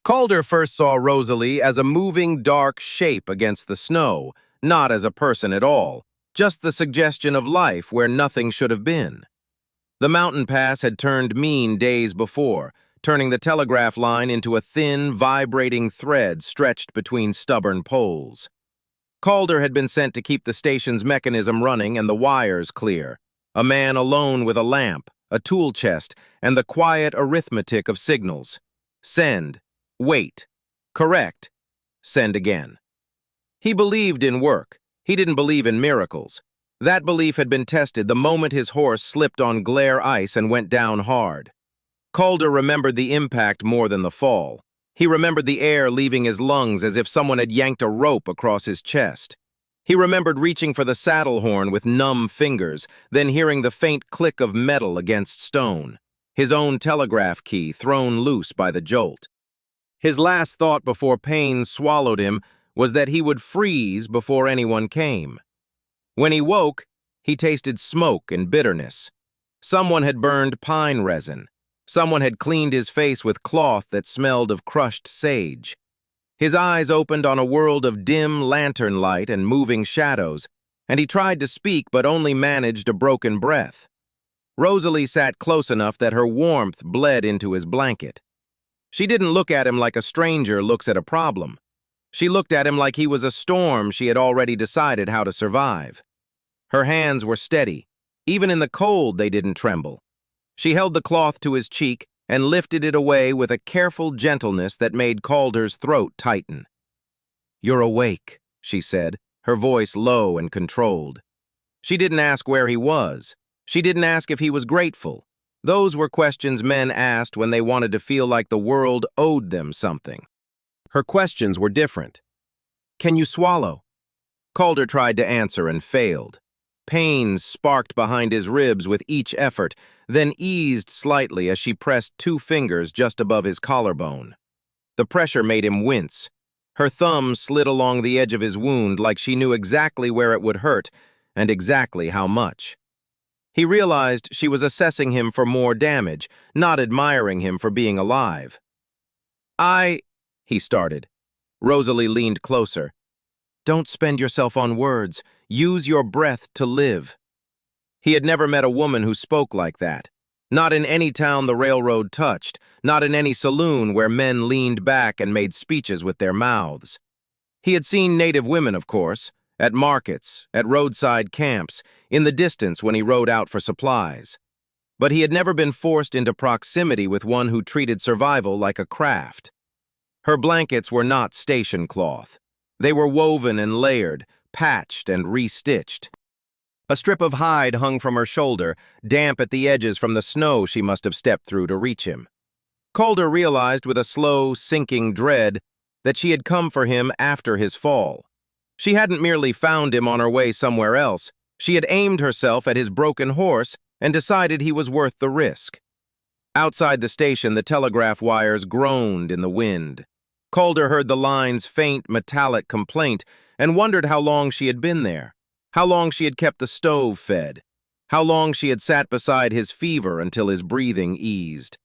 Calder first saw Rosalie as a moving, dark shape against the snow, not as a person at all, just the suggestion of life where nothing should have been. The mountain pass had turned mean days before, turning the telegraph line into a thin, vibrating thread stretched between stubborn poles. Calder had been sent to keep the station's mechanism running and the wires clear, a man alone with a lamp, a tool chest, and the quiet arithmetic of signals. Send. Wait. Correct. Send again. He believed in work. He didn't believe in miracles. That belief had been tested the moment his horse slipped on glare ice and went down hard. Calder remembered the impact more than the fall. He remembered the air leaving his lungs as if someone had yanked a rope across his chest. He remembered reaching for the saddle horn with numb fingers, then hearing the faint click of metal against stone, his own telegraph key thrown loose by the jolt. His last thought before pain swallowed him was that he would freeze before anyone came. When he woke, he tasted smoke and bitterness. Someone had burned pine resin. Someone had cleaned his face with cloth that smelled of crushed sage. His eyes opened on a world of dim lantern light and moving shadows, and he tried to speak but only managed a broken breath. Rosalie sat close enough that her warmth bled into his blanket. She didn't look at him like a stranger looks at a problem. She looked at him like he was a storm she had already decided how to survive. Her hands were steady. Even in the cold, they didn't tremble. She held the cloth to his cheek and lifted it away with a careful gentleness that made Calder's throat tighten. "You're awake," she said, her voice low and controlled. She didn't ask where he was. She didn't ask if he was grateful. Those were questions men asked when they wanted to feel like the world owed them something. Her questions were different. "Can you swallow?" Calder tried to answer and failed. Pains sparked behind his ribs with each effort, then eased slightly as she pressed 2 fingers just above his collarbone. The pressure made him wince. Her thumb slid along the edge of his wound like she knew exactly where it would hurt and exactly how much. He realized she was assessing him for more damage, not admiring him for being alive. He started. Rosalie leaned closer. "Don't spend yourself on words. Use your breath to live." He had never met a woman who spoke like that. Not in any town the railroad touched, not in any saloon where men leaned back and made speeches with their mouths. He had seen native women, of course, at markets, at roadside camps, in the distance when he rode out for supplies. But he had never been forced into proximity with one who treated survival like a craft. Her blankets were not station cloth. They were woven and layered, patched and restitched. A strip of hide hung from her shoulder, damp at the edges from the snow she must have stepped through to reach him. Calder realized with a slow, sinking dread that she had come for him after his fall. She hadn't merely found him on her way somewhere else. She had aimed herself at his broken horse and decided he was worth the risk. Outside the station, the telegraph wires groaned in the wind. Calder heard the line's faint, metallic complaint and wondered how long she had been there, how long she had kept the stove fed, how long she had sat beside his fever until his breathing eased.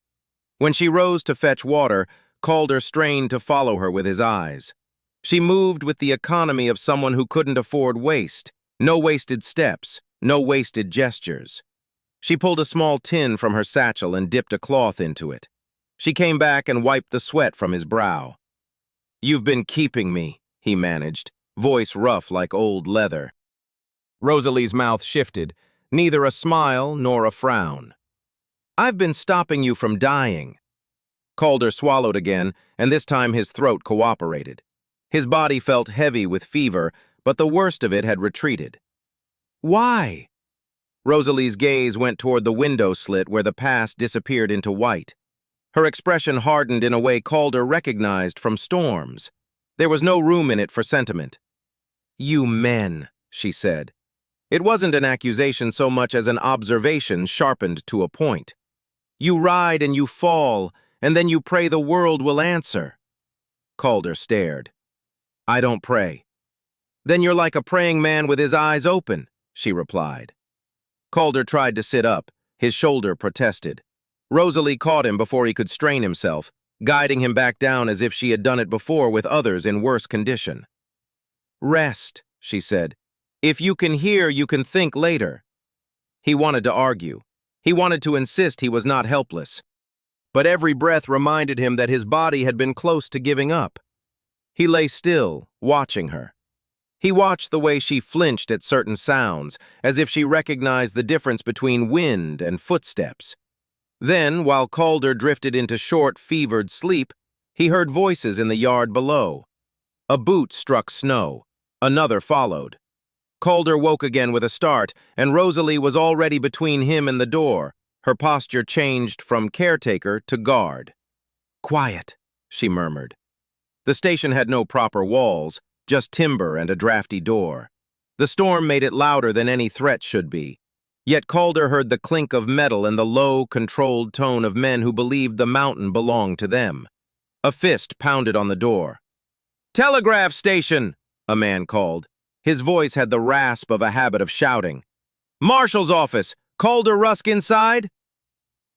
When she rose to fetch water, Calder strained to follow her with his eyes. She moved with the economy of someone who couldn't afford waste, no wasted steps, no wasted gestures. She pulled a small tin from her satchel and dipped a cloth into it. She came back and wiped the sweat from his brow. "You've been keeping me," he managed, voice rough like old leather. Rosalie's mouth shifted, neither a smile nor a frown. "I've been stopping you from dying." Calder swallowed again, and this time his throat cooperated. His body felt heavy with fever, but the worst of it had retreated. "Why?" Rosalie's gaze went toward the window slit where the past disappeared into white. Her expression hardened in a way Calder recognized from storms. There was no room in it for sentiment. "You men," she said. It wasn't an accusation so much as an observation sharpened to a point. "You ride and you fall, and then you pray the world will answer." Calder stared. "I don't pray." "Then you're like a praying man with his eyes open," she replied. Calder tried to sit up. His shoulder protested. Rosalie caught him before he could strain himself. guiding him back down as if she had done it before with others in worse condition. "Rest," she said. "If you can hear, you can think later." He wanted to argue. He wanted to insist he was not helpless. But every breath reminded him that his body had been close to giving up. He lay still, watching her. He watched the way she flinched at certain sounds, as if she recognized the difference between wind and footsteps. Then, while Calder drifted into short, fevered sleep, he heard voices in the yard below. A boot struck snow. Another followed. Calder woke again with a start, and Rosalie was already between him and the door, her posture changed from caretaker to guard. "Quiet," she murmured. The station had no proper walls, just timber and a drafty door. The storm made it louder than any threat should be. Yet Calder heard the clink of metal and the low, controlled tone of men who believed the mountain belonged to them. A fist pounded on the door. "Telegraph station!" a man called. His voice had the rasp of a habit of shouting. "Marshal's office! Calder Rusk inside?"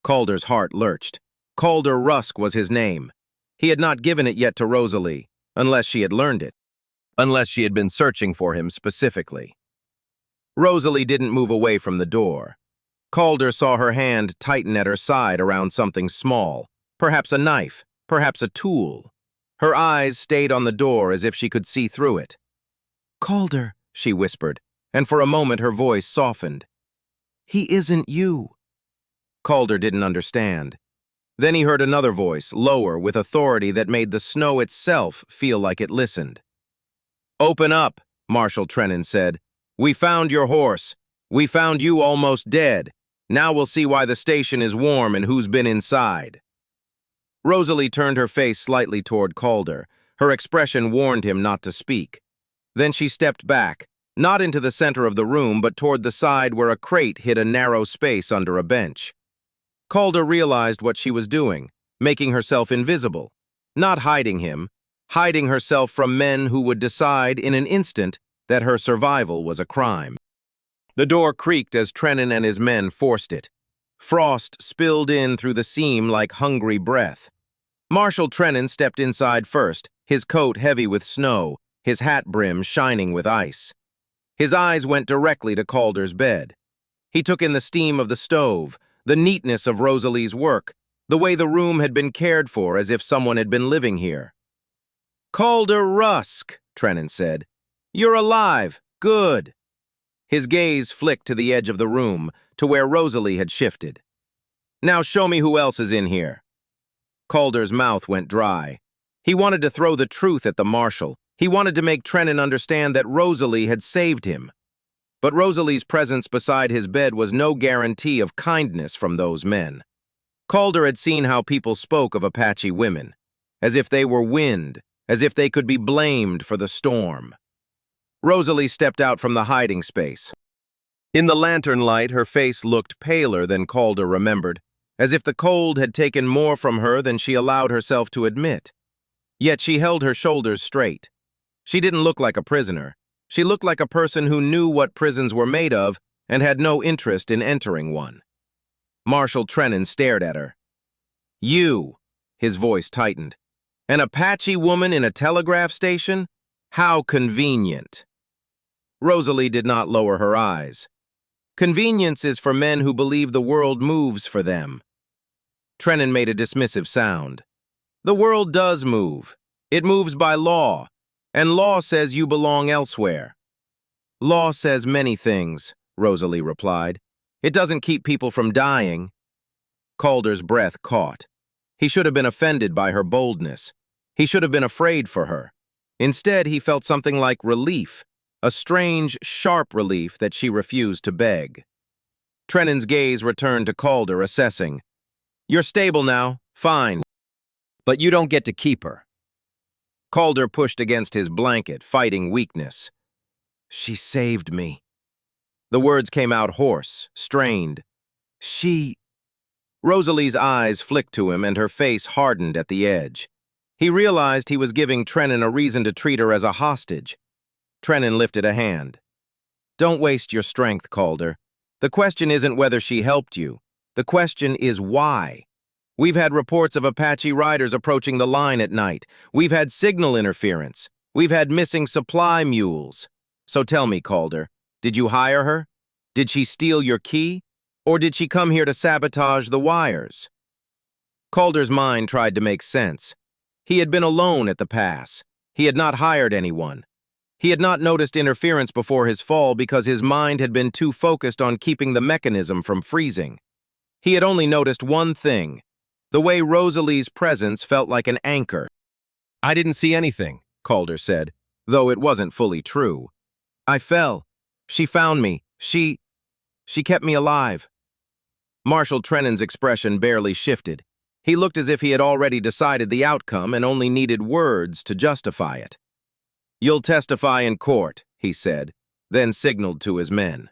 Calder's heart lurched. Calder Rusk was his name. He had not given it yet to Rosalie, unless she had learned it. Unless she had been searching for him specifically. Rosalie didn't move away from the door. Calder saw her hand tighten at her side around something small, perhaps a knife, perhaps a tool. Her eyes stayed on the door as if she could see through it. "Calder," she whispered, and for a moment her voice softened. "He isn't you." Calder didn't understand. Then he heard another voice, lower, with authority that made the snow itself feel like it listened. "Open up," Marshal Trennan said. "We found your horse. We found you almost dead. Now we'll see why the station is warm and who's been inside." Rosalie turned her face slightly toward Calder. Her expression warned him not to speak. Then she stepped back, not into the center of the room, but toward the side where a crate hid a narrow space under a bench. Calder realized what she was doing, making herself invisible, not hiding him, hiding herself from men who would decide in an instant that her survival was a crime. The door creaked as Trennan and his men forced it. Frost spilled in through the seam like hungry breath. Marshal Trennan stepped inside first, his coat heavy with snow, his hat brim shining with ice. His eyes went directly to Calder's bed. He took in the steam of the stove, the neatness of Rosalie's work, the way the room had been cared for as if someone had been living here. "Calder Rusk," Trennan said. "You're alive. Good." His gaze flicked to the edge of the room, to where Rosalie had shifted. "Now show me who else is in here." Calder's mouth went dry. He wanted to throw the truth at the marshal. He wanted to make Trennan understand that Rosalie had saved him. But Rosalie's presence beside his bed was no guarantee of kindness from those men. Calder had seen how people spoke of Apache women, as if they were wind, as if they could be blamed for the storm. Rosalie stepped out from the hiding space. In the lantern light, her face looked paler than Calder remembered, as if the cold had taken more from her than she allowed herself to admit. Yet she held her shoulders straight. She didn't look like a prisoner. She looked like a person who knew what prisons were made of and had no interest in entering one. Marshal Trennan stared at her. "You," his voice tightened. "An Apache woman in a telegraph station? How convenient." Rosalie did not lower her eyes. "Convenience is for men who believe the world moves for them." Trennan made a dismissive sound. "The world does move. It moves by law, and law says you belong elsewhere." "Law says many things," Rosalie replied. "It doesn't keep people from dying." Calder's breath caught. He should have been offended by her boldness. He should have been afraid for her. Instead, he felt something like relief, a strange, sharp relief that she refused to beg. Trennan's gaze returned to Calder, assessing. "You're stable now. Fine. But you don't get to keep her." Calder pushed against his blanket, fighting weakness. "She saved me." The words came out hoarse, strained. "She—" Rosalie's eyes flicked to him and her face hardened at the edge. He realized he was giving Trennan a reason to treat her as a hostage. Trennan lifted a hand. "Don't waste your strength, Calder. The question isn't whether she helped you. The question is why. We've had reports of Apache riders approaching the line at night. We've had signal interference. We've had missing supply mules. So tell me, Calder, did you hire her? Did she steal your key? Or did she come here to sabotage the wires?" Calder's mind tried to make sense. He had been alone at the pass. He had not hired anyone. He had not noticed interference before his fall because his mind had been too focused on keeping the mechanism from freezing. He had only noticed one thing: the way Rosalie's presence felt like an anchor. "I didn't see anything," Calder said, though it wasn't fully true. "I fell. She found me. She kept me alive." Marshal Trennan's expression barely shifted. He looked as if he had already decided the outcome and only needed words to justify it. "You'll testify in court," he said, then signaled to his men.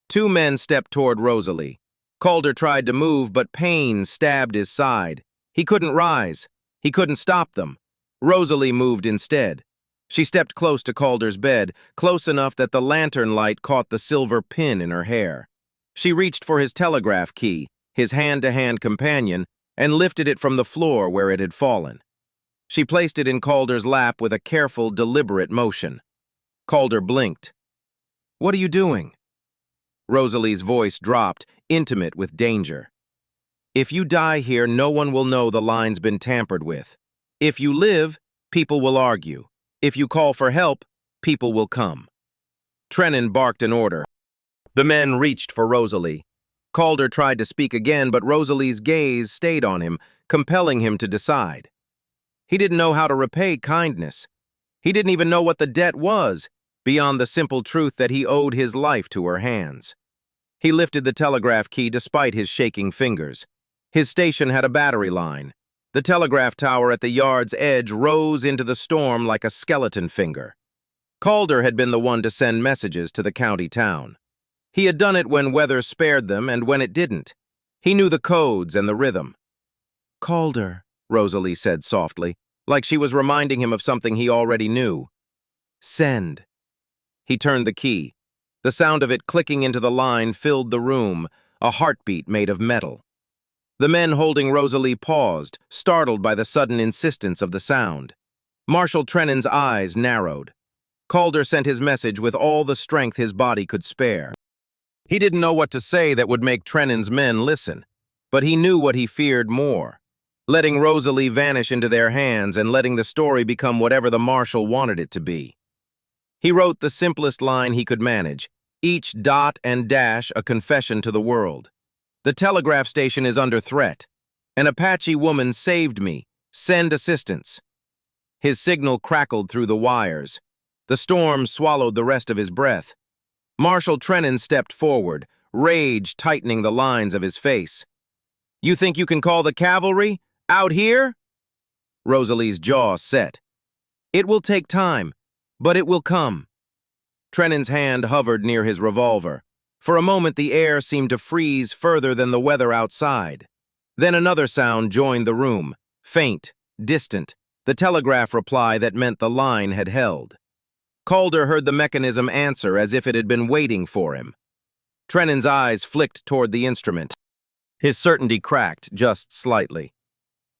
Two men stepped toward Rosalie. Calder tried to move, but pain stabbed his side. He couldn't rise. He couldn't stop them. Rosalie moved instead. She stepped close to Calder's bed, close enough that the lantern light caught the silver pin in her hair. She reached for his telegraph key, his hand-to-hand companion, and lifted it from the floor where it had fallen. She placed it in Calder's lap with a careful, deliberate motion. Calder blinked. "What are you doing?" Rosalie's voice dropped, intimate with danger. "If you die here, no one will know the line's been tampered with. If you live, people will argue. If you call for help, people will come." Trennan barked an order. The men reached for Rosalie. Calder tried to speak again, but Rosalie's gaze stayed on him, compelling him to decide. He didn't know how to repay kindness. He didn't even know what the debt was, beyond the simple truth that he owed his life to her hands. He lifted the telegraph key despite his shaking fingers. His station had a battery line. The telegraph tower at the yard's edge rose into the storm like a skeleton finger. Calder had been the one to send messages to the county town. He had done it when weather spared them and when it didn't. He knew the codes and the rhythm. "Calder," Rosalie said softly, like she was reminding him of something he already knew. "Send." He turned the key. The sound of it clicking into the line filled the room, a heartbeat made of metal. The men holding Rosalie paused, startled by the sudden insistence of the sound. Marshal Trennan's eyes narrowed. Calder sent his message with all the strength his body could spare. He didn't know what to say that would make Trennan's men listen, but he knew what he feared more: letting Rosalie vanish into their hands and letting the story become whatever the marshal wanted it to be. He wrote the simplest line he could manage, each dot and dash a confession to the world. "The telegraph station is under threat. An Apache woman saved me. Send assistance." His signal crackled through the wires. The storm swallowed the rest of his breath. Marshal Trennan stepped forward, rage tightening the lines of his face. "You think you can call the cavalry? Out here?" Rosalie's jaw set. "It will take time, but it will come." Trennan's hand hovered near his revolver. For a moment, the air seemed to freeze further than the weather outside. Then another sound joined the room, faint, distant, the telegraph reply that meant the line had held. Calder heard the mechanism answer as if it had been waiting for him. Trennan's eyes flicked toward the instrument. His certainty cracked just slightly.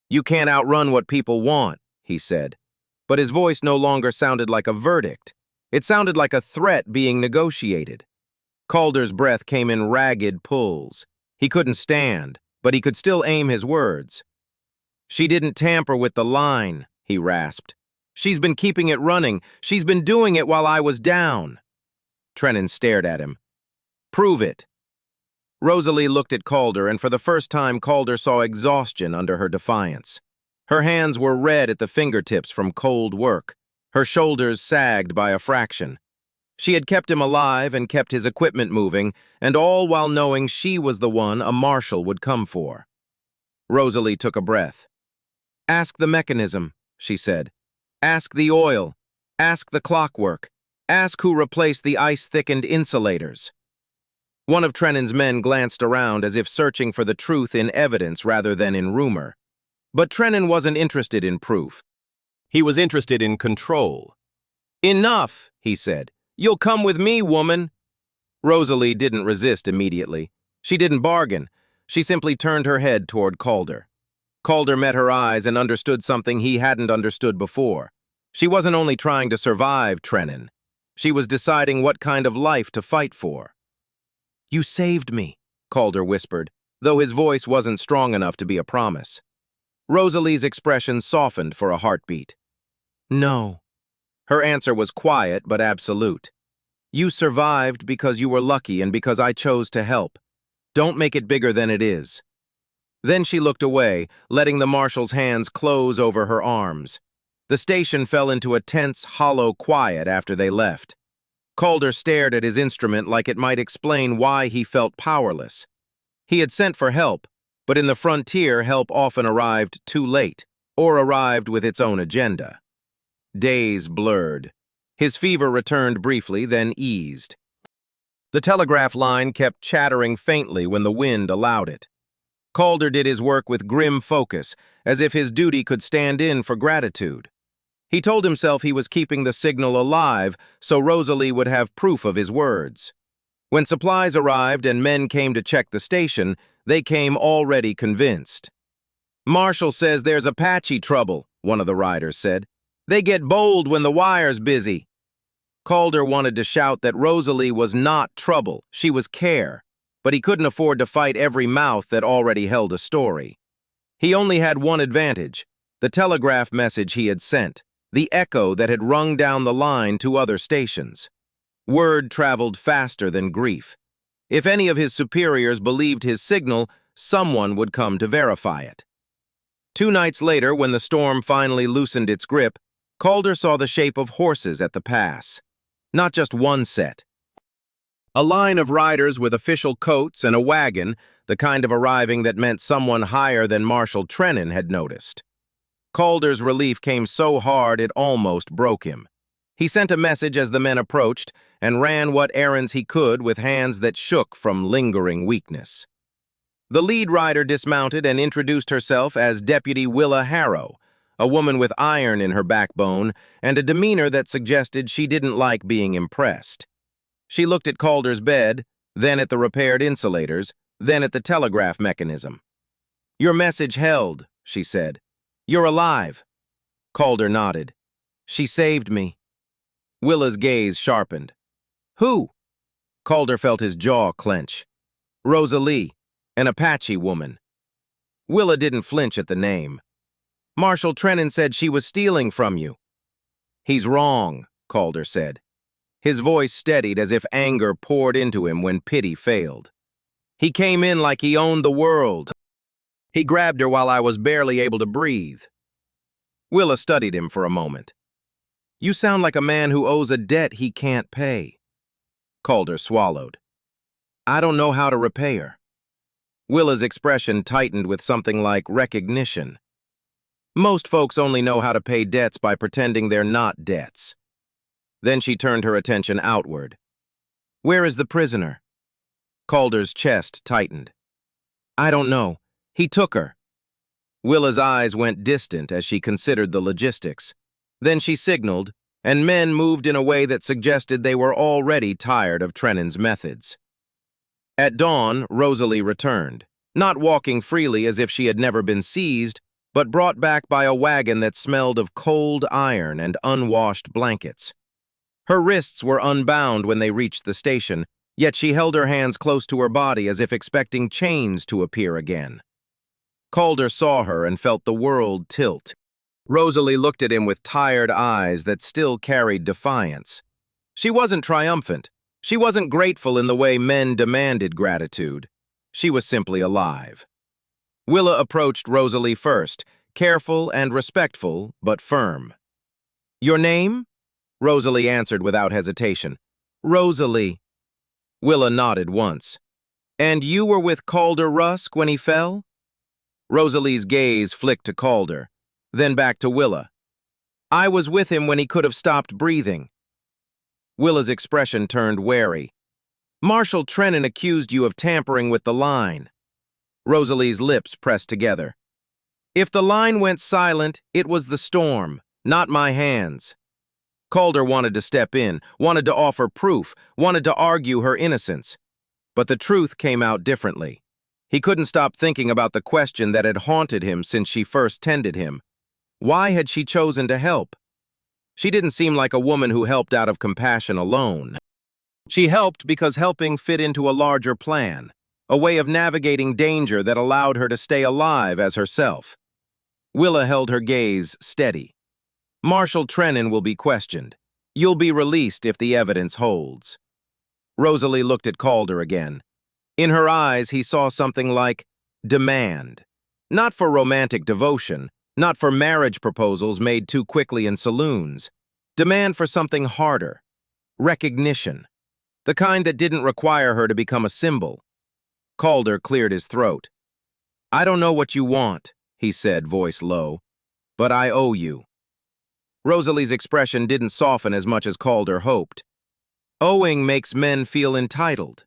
"You can't outrun what people want," he said. But his voice no longer sounded like a verdict. It sounded like a threat being negotiated. Calder's breath came in ragged pulls. He couldn't stand, but he could still aim his words. "She didn't tamper with the line," he rasped. "She's been keeping it running. She's been doing it while I was down." Trennan stared at him. "Prove it." Rosalie looked at Calder, and for the first time Calder saw exhaustion under her defiance. Her hands were red at the fingertips from cold work. Her shoulders sagged by a fraction. She had kept him alive and kept his equipment moving, and all while knowing she was the one a marshal would come for. Rosalie took a breath. "Ask the mechanism," she said. "Ask the oil. Ask the clockwork. Ask who replaced the ice-thickened insulators." One of Trennan's men glanced around as if searching for the truth in evidence rather than in rumor. But Trennan wasn't interested in proof. He was interested in control. "Enough," he said. "You'll come with me, woman." Rosalie didn't resist immediately. She didn't bargain. She simply turned her head toward Calder. Calder met her eyes and understood something he hadn't understood before. She wasn't only trying to survive Trenin. She was deciding what kind of life to fight for. "You saved me," Calder whispered, though his voice wasn't strong enough to be a promise. Rosalie's expression softened for a heartbeat. "No." Her answer was quiet but absolute. "You survived because you were lucky and because I chose to help. Don't make it bigger than it is." Then she looked away, letting the marshal's hands close over her arms. The station fell into a tense, hollow quiet after they left. Calder stared at his instrument like it might explain why he felt powerless. He had sent for help, but in the frontier, help often arrived too late, or arrived with its own agenda. Days blurred. His fever returned briefly, then eased. The telegraph line kept chattering faintly when the wind allowed it. Calder did his work with grim focus, as if his duty could stand in for gratitude. He told himself he was keeping the signal alive so Rosalie would have proof of his words. When supplies arrived and men came to check the station, they came already convinced. "Marshal says there's Apache trouble," one of the riders said. "They get bold when the wire's busy." Calder wanted to shout that Rosalie was not trouble, she was care, but he couldn't afford to fight every mouth that already held a story. He only had one advantage, the telegraph message he had sent, the echo that had rung down the line to other stations. Word traveled faster than grief. If any of his superiors believed his signal, someone would come to verify it. 2 nights later, when the storm finally loosened its grip, Calder saw the shape of horses at the pass. Not just one set. A line of riders with official coats and a wagon, the kind of arriving that meant someone higher than Marshal Trenin had noticed. Calder's relief came so hard it almost broke him. He sent a message as the men approached and ran what errands he could with hands that shook from lingering weakness. The lead rider dismounted and introduced herself as Deputy Willa Harrow, a woman with iron in her backbone and a demeanor that suggested she didn't like being impressed. She looked at Calder's bed, then at the repaired insulators, then at the telegraph mechanism. "Your message held," she said. "You're alive." Calder nodded. "She saved me." Willa's gaze sharpened. "Who?" Calder felt his jaw clench. "Rosalie, an Apache woman." Willa didn't flinch at the name. "Marshal Trenin said she was stealing from you." "He's wrong," Calder said. His voice steadied as if anger poured into him when pity failed. "He came in like he owned the world. He grabbed her while I was barely able to breathe." Willa studied him for a moment. "You sound like a man who owes a debt he can't pay." Calder swallowed. "I don't know how to repay her." Willa's expression tightened with something like recognition. "Most folks only know how to pay debts by pretending they're not debts." Then she turned her attention outward. "Where is the prisoner?" Calder's chest tightened. "I don't know. He took her." Willa's eyes went distant as she considered the logistics. Then she signaled, and men moved in a way that suggested they were already tired of Trenin's methods. At dawn, Rosalie returned, not walking freely as if she had never been seized, but brought back by a wagon that smelled of cold iron and unwashed blankets. Her wrists were unbound when they reached the station, yet she held her hands close to her body as if expecting chains to appear again. Calder saw her and felt the world tilt. Rosalie looked at him with tired eyes that still carried defiance. She wasn't triumphant. She wasn't grateful in the way men demanded gratitude. She was simply alive. Willa approached Rosalie first, careful and respectful, but firm. "Your name?" Rosalie answered without hesitation. "Rosalie." Willa nodded once. "And you were with Calder Rusk when he fell?" Rosalie's gaze flicked to Calder, then back to Willa. "I was with him when he could have stopped breathing." Willa's expression turned wary. "Marshal Trenin accused you of tampering with the line." Rosalie's lips pressed together. "If the line went silent, it was the storm, not my hands." Calder wanted to step in, wanted to offer proof, wanted to argue her innocence. But the truth came out differently. He couldn't stop thinking about the question that had haunted him since she first tended him. Why had she chosen to help? She didn't seem like a woman who helped out of compassion alone. She helped because helping fit into a larger plan, a way of navigating danger that allowed her to stay alive as herself. Willa held her gaze steady. Marshal Trennan will be questioned. You'll be released if the evidence holds. Rosalie looked at Calder again. In her eyes, he saw something like demand. Not for romantic devotion, not for marriage proposals made too quickly in saloons. Demand for something harder. Recognition. The kind that didn't require her to become a symbol. Calder cleared his throat. I don't know what you want, he said, voice low, but I owe you. Rosalie's expression didn't soften as much as Calder hoped. Owing makes men feel entitled.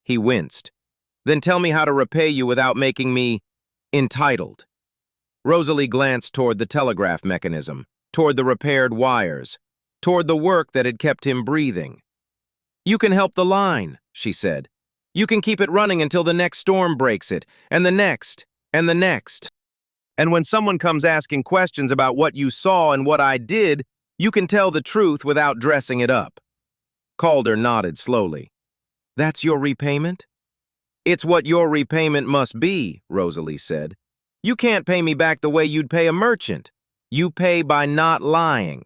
He winced. Then tell me how to repay you without making me entitled. Rosalie glanced toward the telegraph mechanism, toward the repaired wires, toward the work that had kept him breathing. You can help the line, she said. You can keep it running until the next storm breaks it, and the next, and the next. And when someone comes asking questions about what you saw and what I did, you can tell the truth without dressing it up. Calder nodded slowly. That's your repayment? It's what your repayment must be, Rosalie said. You can't pay me back the way you'd pay a merchant. You pay by not lying.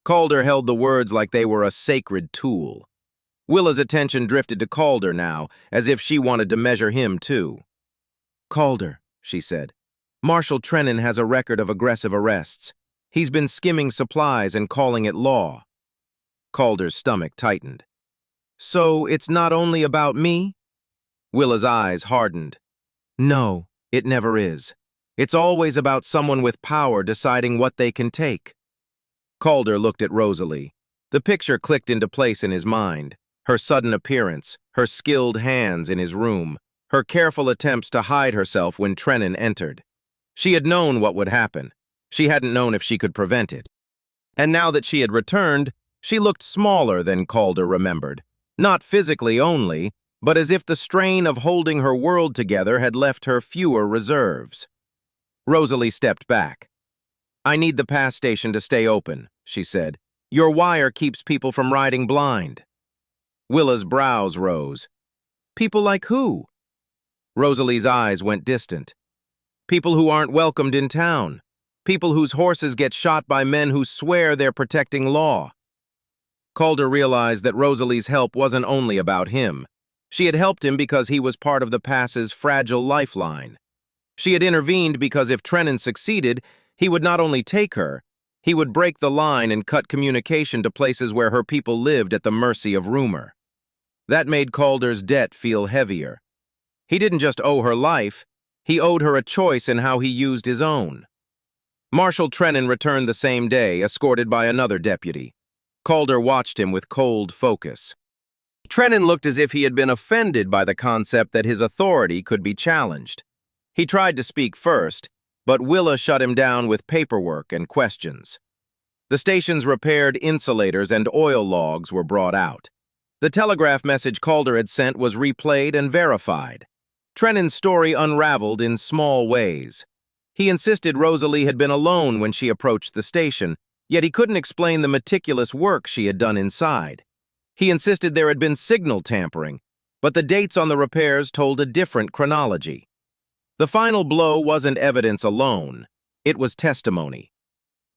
Calder held the words like they were a sacred tool. Willa's attention drifted to Calder now, as if she wanted to measure him too. Calder, she said. Marshal Trennan has a record of aggressive arrests. He's been skimming supplies and calling it law. Calder's stomach tightened. So it's not only about me? Willa's eyes hardened. No, it never is. It's always about someone with power deciding what they can take. Calder looked at Rosalie. The picture clicked into place in his mind. Her sudden appearance, her skilled hands in his room, her careful attempts to hide herself when Trennan entered. She had known what would happen. She hadn't known if she could prevent it. And now that she had returned, she looked smaller than Calder remembered. Not physically only, but as if the strain of holding her world together had left her fewer reserves. Rosalie stepped back. I need the pass station to stay open, she said. Your wire keeps people from riding blind. Willa's brows rose. People like who? Rosalie's eyes went distant. People who aren't welcomed in town. People whose horses get shot by men who swear they're protecting law. Calder realized that Rosalie's help wasn't only about him. She had helped him because he was part of the pass's fragile lifeline. She had intervened because if Trennan succeeded, he would not only take her, he would break the line and cut communication to places where her people lived at the mercy of rumor. That made Calder's debt feel heavier. He didn't just owe her life, he owed her a choice in how he used his own. Marshal Trennan returned the same day, escorted by another deputy. Calder watched him with cold focus. Trennan looked as if he had been offended by the concept that his authority could be challenged. He tried to speak first, but Willa shut him down with paperwork and questions. The station's repaired insulators and oil logs were brought out. The telegraph message Calder had sent was replayed and verified. Trennan's story unraveled in small ways. He insisted Rosalie had been alone when she approached the station, yet he couldn't explain the meticulous work she had done inside. He insisted there had been signal tampering, but the dates on the repairs told a different chronology. The final blow wasn't evidence alone, it was testimony.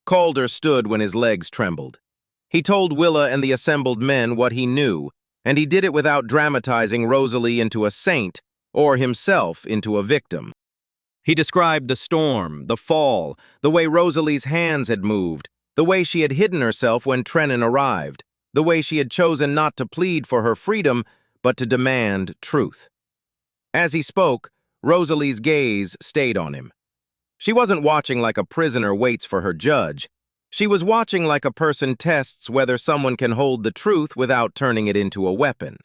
Calder stood when his legs trembled. He told Willa and the assembled men what he knew, and he did it without dramatizing Rosalie into a saint or himself into a victim. He described the storm, the fall, the way Rosalie's hands had moved, the way she had hidden herself when Trennan arrived, the way she had chosen not to plead for her freedom, but to demand truth. As he spoke, Rosalie's gaze stayed on him. She wasn't watching like a prisoner waits for her judge. She was watching like a person tests whether someone can hold the truth without turning it into a weapon.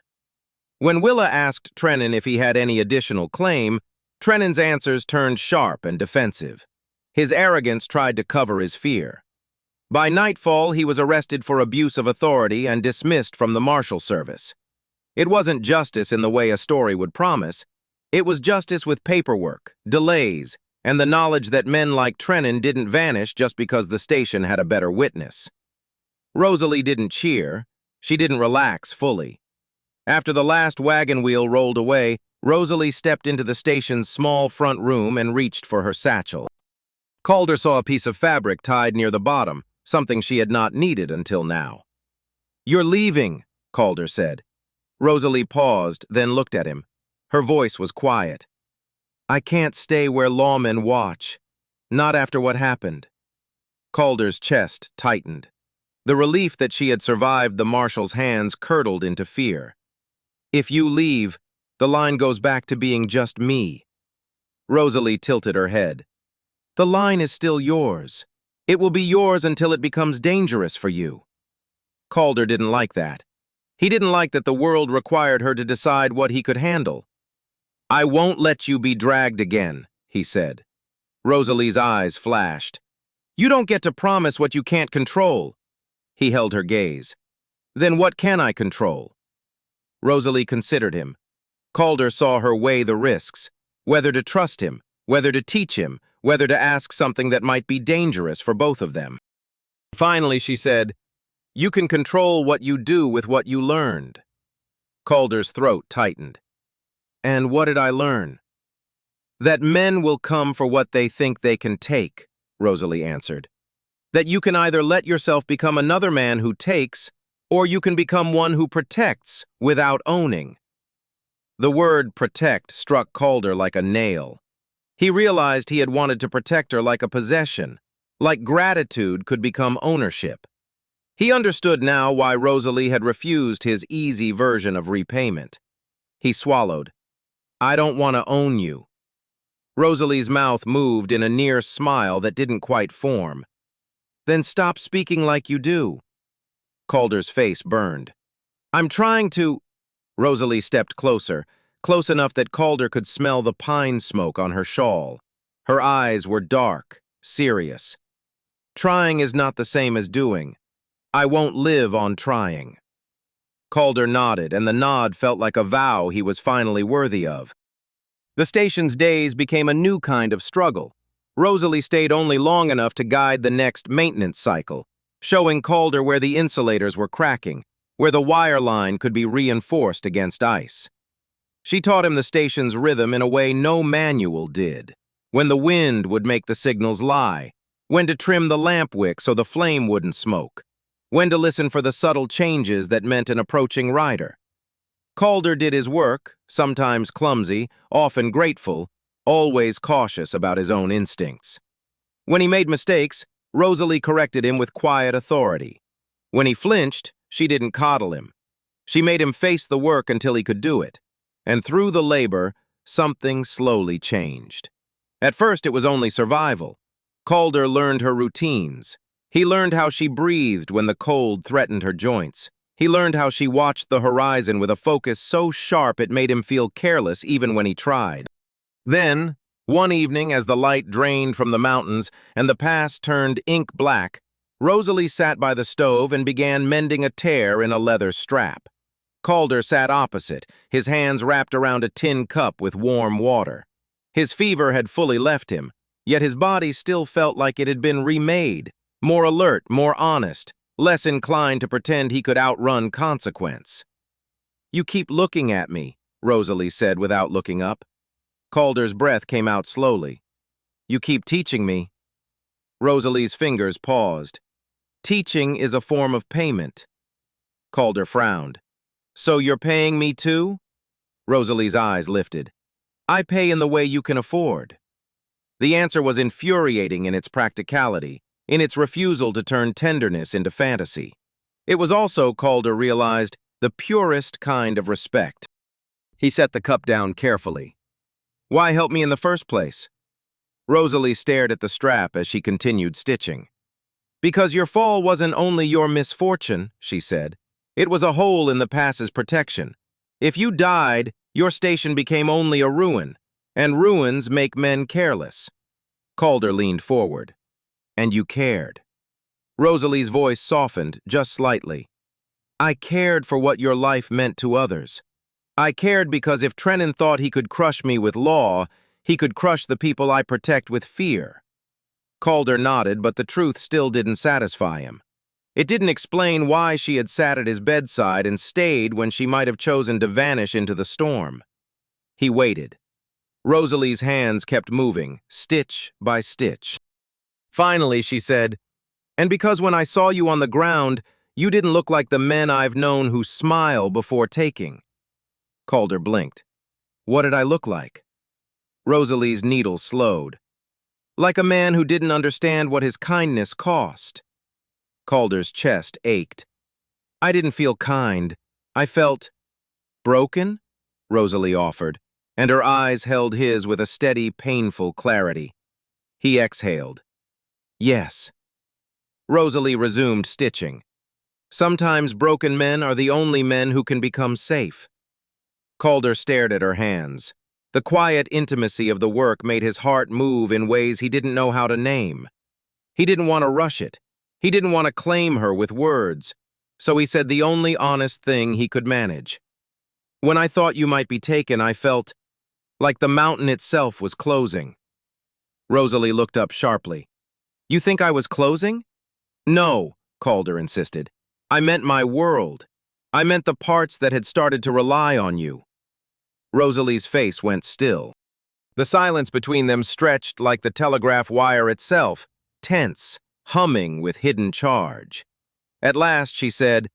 When Willa asked Trennan if he had any additional claim, Trennan's answers turned sharp and defensive. His arrogance tried to cover his fear. By nightfall, he was arrested for abuse of authority and dismissed from the marshal service. It wasn't justice in the way a story would promise. It was justice with paperwork, delays, and the knowledge that men like Trennan didn't vanish just because the station had a better witness. Rosalie didn't cheer. She didn't relax fully. After the last wagon wheel rolled away, Rosalie stepped into the station's small front room and reached for her satchel. Calder saw a piece of fabric tied near the bottom, something she had not needed until now. "You're leaving," Calder said. Rosalie paused, then looked at him. Her voice was quiet. "I can't stay where lawmen watch. Not after what happened." Calder's chest tightened. The relief that she had survived the marshal's hands curdled into fear. "If you leave, the line goes back to being just me." Rosalie tilted her head. "The line is still yours. It will be yours until it becomes dangerous for you." Calder didn't like that. He didn't like that the world required her to decide what he could handle. "I won't let you be dragged again," he said. Rosalie's eyes flashed. "You don't get to promise what you can't control." He held her gaze. "Then what can I control?" Rosalie considered him. Calder saw her weigh the risks, whether to trust him, whether to teach him, whether to ask something that might be dangerous for both of them. Finally, she said, "You can control what you do with what you learned." Calder's throat tightened. "And what did I learn?" "That men will come for what they think they can take," Rosalie answered. "That you can either let yourself become another man who takes, or you can become one who protects without owning." The word protect struck Calder like a nail. He realized he had wanted to protect her like a possession, like gratitude could become ownership. He understood now why Rosalie had refused his easy version of repayment. He swallowed. "I don't want to own you." Rosalie's mouth moved in a near smile that didn't quite form. "Then stop speaking like you do." Calder's face burned. "I'm trying to—" Rosalie stepped closer, close enough that Calder could smell the pine smoke on her shawl. Her eyes were dark, serious. "Trying is not the same as doing. I won't live on trying." Calder nodded, and the nod felt like a vow he was finally worthy of. The station's days became a new kind of struggle. Rosalie stayed only long enough to guide the next maintenance cycle, showing Calder where the insulators were cracking, where the wire line could be reinforced against ice. She taught him the station's rhythm in a way no manual did, when the wind would make the signals lie, when to trim the lamp wick so the flame wouldn't smoke, when to listen for the subtle changes that meant an approaching rider. Calder did his work, sometimes clumsy, often grateful, always cautious about his own instincts. When he made mistakes, Rosalie corrected him with quiet authority. When he flinched, she didn't coddle him. She made him face the work until he could do it. And through the labor, something slowly changed. At first, it was only survival. Calder learned her routines. He learned how she breathed when the cold threatened her joints. He learned how she watched the horizon with a focus so sharp it made him feel careless even when he tried. Then, one evening as the light drained from the mountains and the pass turned ink black, Rosalie sat by the stove and began mending a tear in a leather strap. Calder sat opposite, his hands wrapped around a tin cup with warm water. His fever had fully left him, yet his body still felt like it had been remade, more alert, more honest, less inclined to pretend he could outrun consequence. "You keep looking at me," Rosalie said without looking up. Calder's breath came out slowly. "You keep teaching me." Rosalie's fingers paused. "Teaching is a form of payment." Calder frowned. "So you're paying me too?" Rosalie's eyes lifted. "I pay in the way you can afford." The answer was infuriating in its practicality, in its refusal to turn tenderness into fantasy. It was also, Calder realized, the purest kind of respect. He set the cup down carefully. "Why help me in the first place?" Rosalie stared at the strap as she continued stitching. "Because your fall wasn't only your misfortune," she said. "It was a hole in the pass's protection. If you died, your station became only a ruin, and ruins make men careless." Calder leaned forward. "And you cared." Rosalie's voice softened just slightly. "I cared for what your life meant to others. I cared because if Trennan thought he could crush me with law, he could crush the people I protect with fear. Calder nodded, but the truth still didn't satisfy him. It didn't explain why she had sat at his bedside and stayed when she might have chosen to vanish into the storm. He waited. Rosalie's hands kept moving, stitch by stitch. Finally, she said, "And because when I saw you on the ground, you didn't look like the men I've known who smile before taking." Calder blinked. "What did I look like?" Rosalie's needle slowed. "Like a man who didn't understand what his kindness cost." Calder's chest ached. "I didn't feel kind. I felt broken," Rosalie offered, and her eyes held his with a steady, painful clarity. He exhaled. "Yes." Rosalie resumed stitching. "Sometimes broken men are the only men who can become safe." Calder stared at her hands. The quiet intimacy of the work made his heart move in ways he didn't know how to name. He didn't want to rush it. He didn't want to claim her with words. So he said the only honest thing he could manage. "When I thought you might be taken, I felt like the mountain itself was closing." Rosalie looked up sharply. "You think I was closing?" "No," Calder insisted. "I meant my world. I meant the parts that had started to rely on you." Rosalie's face went still. The silence between them stretched like the telegraph wire itself, tense, humming with hidden charge. At last she said,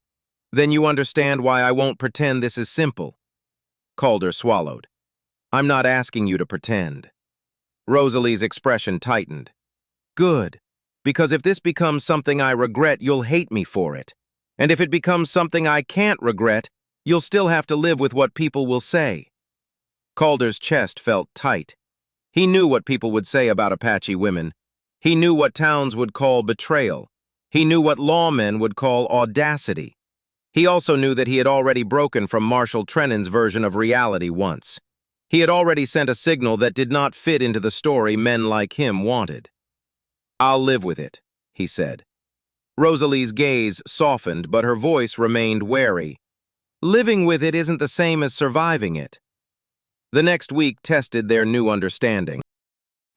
"Then you understand why I won't pretend this is simple." Calder swallowed. "I'm not asking you to pretend." Rosalie's expression tightened. "Good, because if this becomes something I regret, you'll hate me for it. And if it becomes something I can't regret, you'll still have to live with what people will say." Calder's chest felt tight. He knew what people would say about Apache women. He knew what towns would call betrayal. He knew what lawmen would call audacity. He also knew that he had already broken from Marshal Trennan's version of reality once. He had already sent a signal that did not fit into the story men like him wanted. "I'll live with it," he said. Rosalie's gaze softened, but her voice remained wary. "Living with it isn't the same as surviving it." The next week tested their new understanding.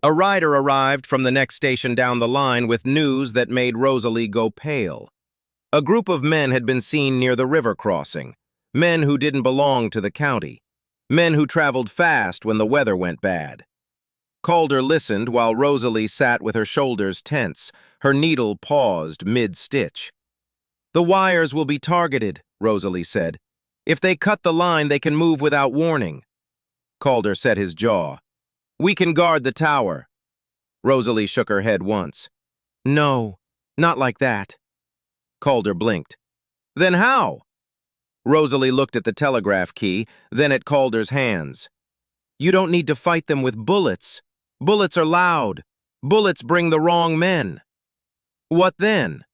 A rider arrived from the next station down the line with news that made Rosalie go pale. A group of men had been seen near the river crossing, men who didn't belong to the county, men who traveled fast when the weather went bad. Calder listened while Rosalie sat with her shoulders tense, her needle paused mid-stitch. "The wires will be targeted," Rosalie said. "If they cut the line, they can move without warning." Calder set his jaw. "We can guard the tower." Rosalie shook her head once. "No, not like that." Calder blinked. "Then how?" Rosalie looked at the telegraph key, then at Calder's hands. "You don't need to fight them with bullets. Bullets are loud. Bullets bring the wrong men." "What then?"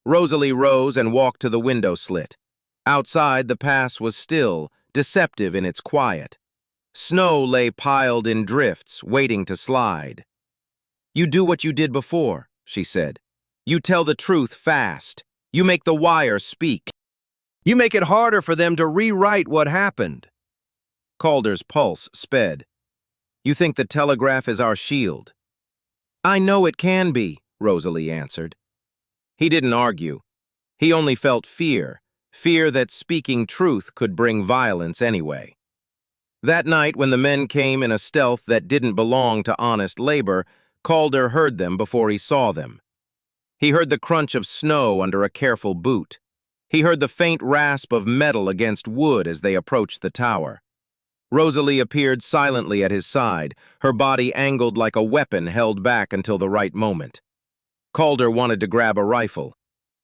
Rosalie rose and walked to the window slit. Outside, the pass was still, deceptive in its quiet. Snow lay piled in drifts, waiting to slide. "You do what you did before," she said. "You tell the truth fast. You make the wire speak. You make it harder for them to rewrite what happened." Calder's pulse sped. "You think the telegraph is our shield?" "I know it can be," Rosalie answered. He didn't argue. He only felt fear, fear that speaking truth could bring violence anyway. That night, when the men came in a stealth that didn't belong to honest labor, Calder heard them before he saw them. He heard the crunch of snow under a careful boot. He heard the faint rasp of metal against wood as they approached the tower. Rosalie appeared silently at his side, her body angled like a weapon held back until the right moment. Calder wanted to grab a rifle.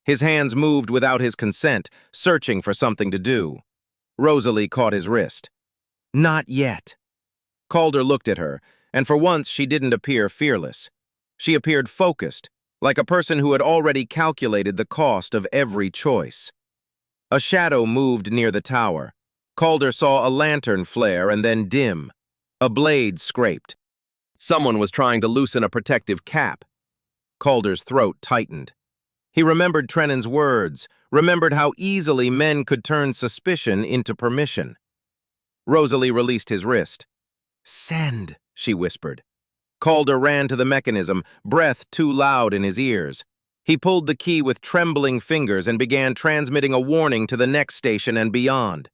His hands moved without his consent, searching for something to do. Rosalie caught his wrist. "Not yet." Calder looked at her, and for once she didn't appear fearless. She appeared focused, like a person who had already calculated the cost of every choice. A shadow moved near the tower. Calder saw a lantern flare and then dim. A blade scraped. Someone was trying to loosen a protective cap. Calder's throat tightened. He remembered Trennan's words, remembered how easily men could turn suspicion into permission. Rosalie released his wrist. "Send," she whispered. Calder ran to the mechanism, breath too loud in his ears. He pulled the key with trembling fingers and began transmitting a warning to the next station and beyond.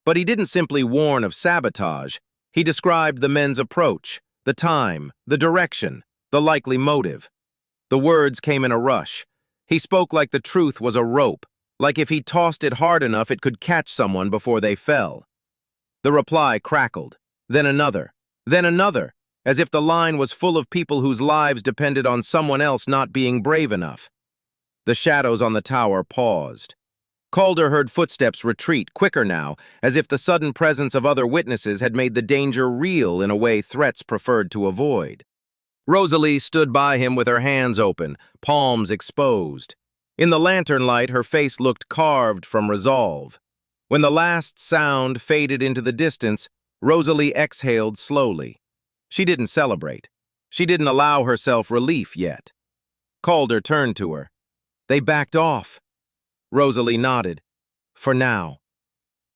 But he didn't simply warn of sabotage. He described the men's approach, the time, the direction, the likely motive. The words came in a rush. He spoke like the truth was a rope, like if he tossed it hard enough it could catch someone before they fell. The reply crackled, then another, as if the line was full of people whose lives depended on someone else not being brave enough. The shadows on the tower paused. Calder heard footsteps retreat, quicker now, as if the sudden presence of other witnesses had made the danger real in a way threats preferred to avoid. Rosalie stood by him with her hands open, palms exposed. In the lantern light, her face looked carved from resolve. When the last sound faded into the distance, Rosalie exhaled slowly. She didn't celebrate. She didn't allow herself relief yet. Calder turned to her. They backed off. Rosalie nodded. For now.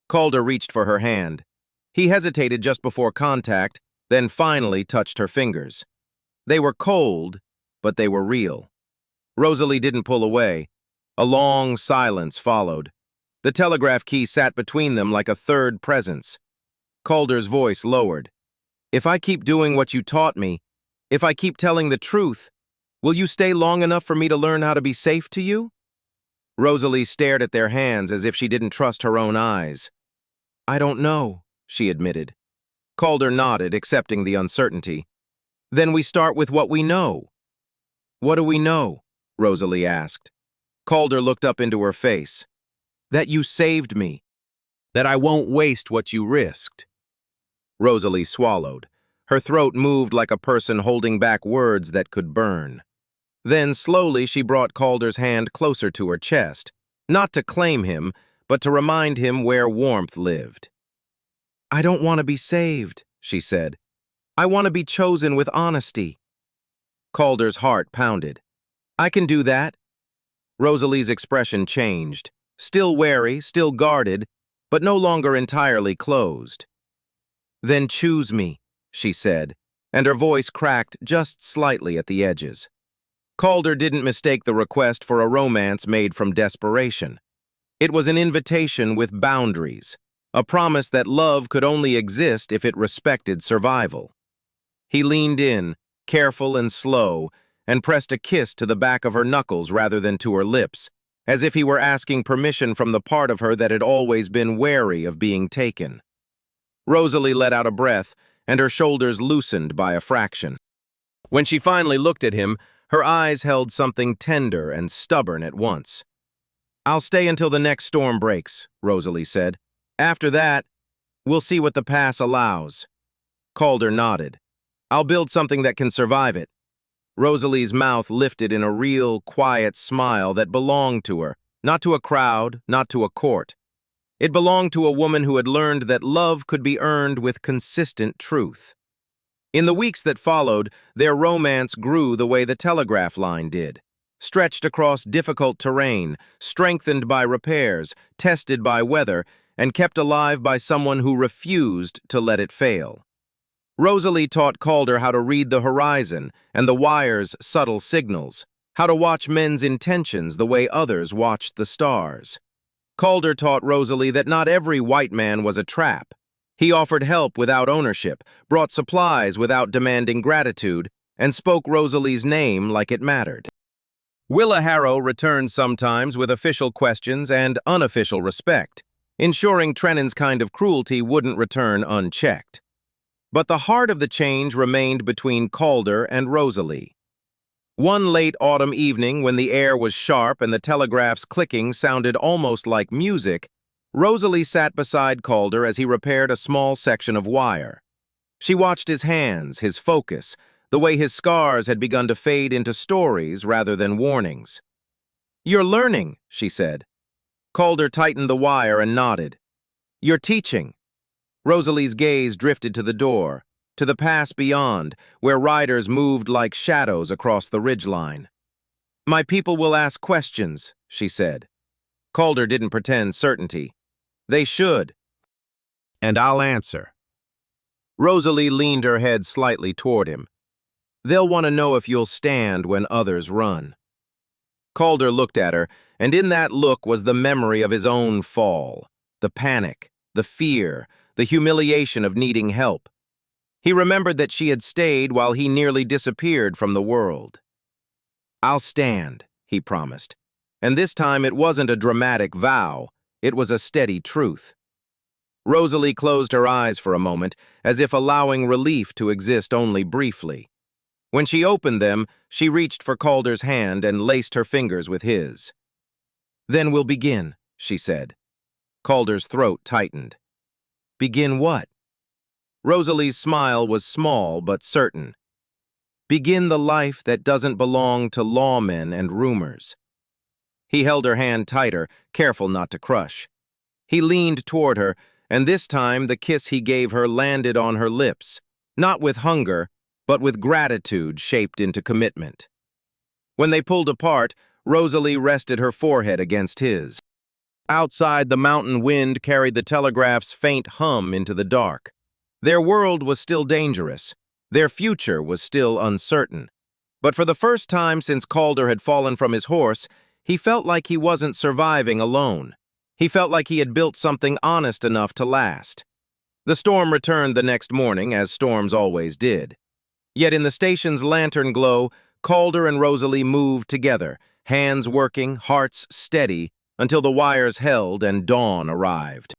Calder reached for her hand. He hesitated just before contact, then finally touched her fingers. They were cold, but they were real. Rosalie didn't pull away. A long silence followed. The telegraph key sat between them like a third presence. Calder's voice lowered. If I keep doing what you taught me, if I keep telling the truth, will you stay long enough for me to learn how to be safe to you? Rosalie stared at their hands as if she didn't trust her own eyes. I don't know, she admitted. Calder nodded, accepting the uncertainty. Then we start with what we know. What do we know? Rosalie asked. Calder looked up into her face. That you saved me. That I won't waste what you risked. Rosalie swallowed. Her throat moved like a person holding back words that could burn. Then slowly she brought Calder's hand closer to her chest, not to claim him, but to remind him where warmth lived. I don't want to be saved, she said. I want to be chosen with honesty. Calder's heart pounded. I can do that. Rosalie's expression changed, still wary, still guarded, but no longer entirely closed. Then choose me, she said, and her voice cracked just slightly at the edges. Calder didn't mistake the request for a romance made from desperation. It was an invitation with boundaries, a promise that love could only exist if it respected survival. He leaned in, careful and slow, and pressed a kiss to the back of her knuckles rather than to her lips, as if he were asking permission from the part of her that had always been wary of being taken. Rosalie let out a breath, and her shoulders loosened by a fraction. When she finally looked at him, her eyes held something tender and stubborn at once. I'll stay until the next storm breaks, Rosalie said. After that, we'll see what the pass allows. Calder nodded. I'll build something that can survive it. Rosalie's mouth lifted in a real, quiet smile that belonged to her, not to a crowd, not to a court. It belonged to a woman who had learned that love could be earned with consistent truth. In the weeks that followed, their romance grew the way the telegraph line did, stretched across difficult terrain, strengthened by repairs, tested by weather, and kept alive by someone who refused to let it fail. Rosalie taught Calder how to read the horizon and the wire's subtle signals, how to watch men's intentions the way others watched the stars. Calder taught Rosalie that not every white man was a trap. He offered help without ownership, brought supplies without demanding gratitude, and spoke Rosalie's name like it mattered. Willa Harrow returned sometimes with official questions and unofficial respect, ensuring Trennan's kind of cruelty wouldn't return unchecked. But the heart of the change remained between Calder and Rosalie. One late autumn evening, when the air was sharp and the telegraph's clicking sounded almost like music, Rosalie sat beside Calder as he repaired a small section of wire. She watched his hands, his focus, the way his scars had begun to fade into stories rather than warnings. "You're learning," she said. Calder tightened the wire and nodded. "You're teaching." Rosalie's gaze drifted to the door, to the pass beyond, where riders moved like shadows across the ridgeline. "My people will ask questions," she said. Calder didn't pretend certainty. "They should." And I'll answer. Rosalie leaned her head slightly toward him. They'll want to know if you'll stand when others run. Calder looked at her, and in that look was the memory of his own fall, the panic, the fear, the humiliation of needing help. He remembered that she had stayed while he nearly disappeared from the world. "I'll stand," he promised. And this time it wasn't a dramatic vow, it was a steady truth. Rosalie closed her eyes for a moment, as if allowing relief to exist only briefly. When she opened them, she reached for Calder's hand and laced her fingers with his. "Then we'll begin," she said. Calder's throat tightened. "Begin what?" Rosalie's smile was small but certain. "Begin the life that doesn't belong to lawmen and rumors." He held her hand tighter, careful not to crush. He leaned toward her, and this time the kiss he gave her landed on her lips, not with hunger, but with gratitude shaped into commitment. When they pulled apart, Rosalie rested her forehead against his. Outside, the mountain wind carried the Telegraph's faint hum into the dark. Their world was still dangerous. Their future was still uncertain. But for the first time since Calder had fallen from his horse, he felt like he wasn't surviving alone. He felt like he had built something honest enough to last. The storm returned the next morning, as storms always did. Yet in the station's lantern glow, Calder and Rosalie moved together, hands working, hearts steady, until the wires held and dawn arrived.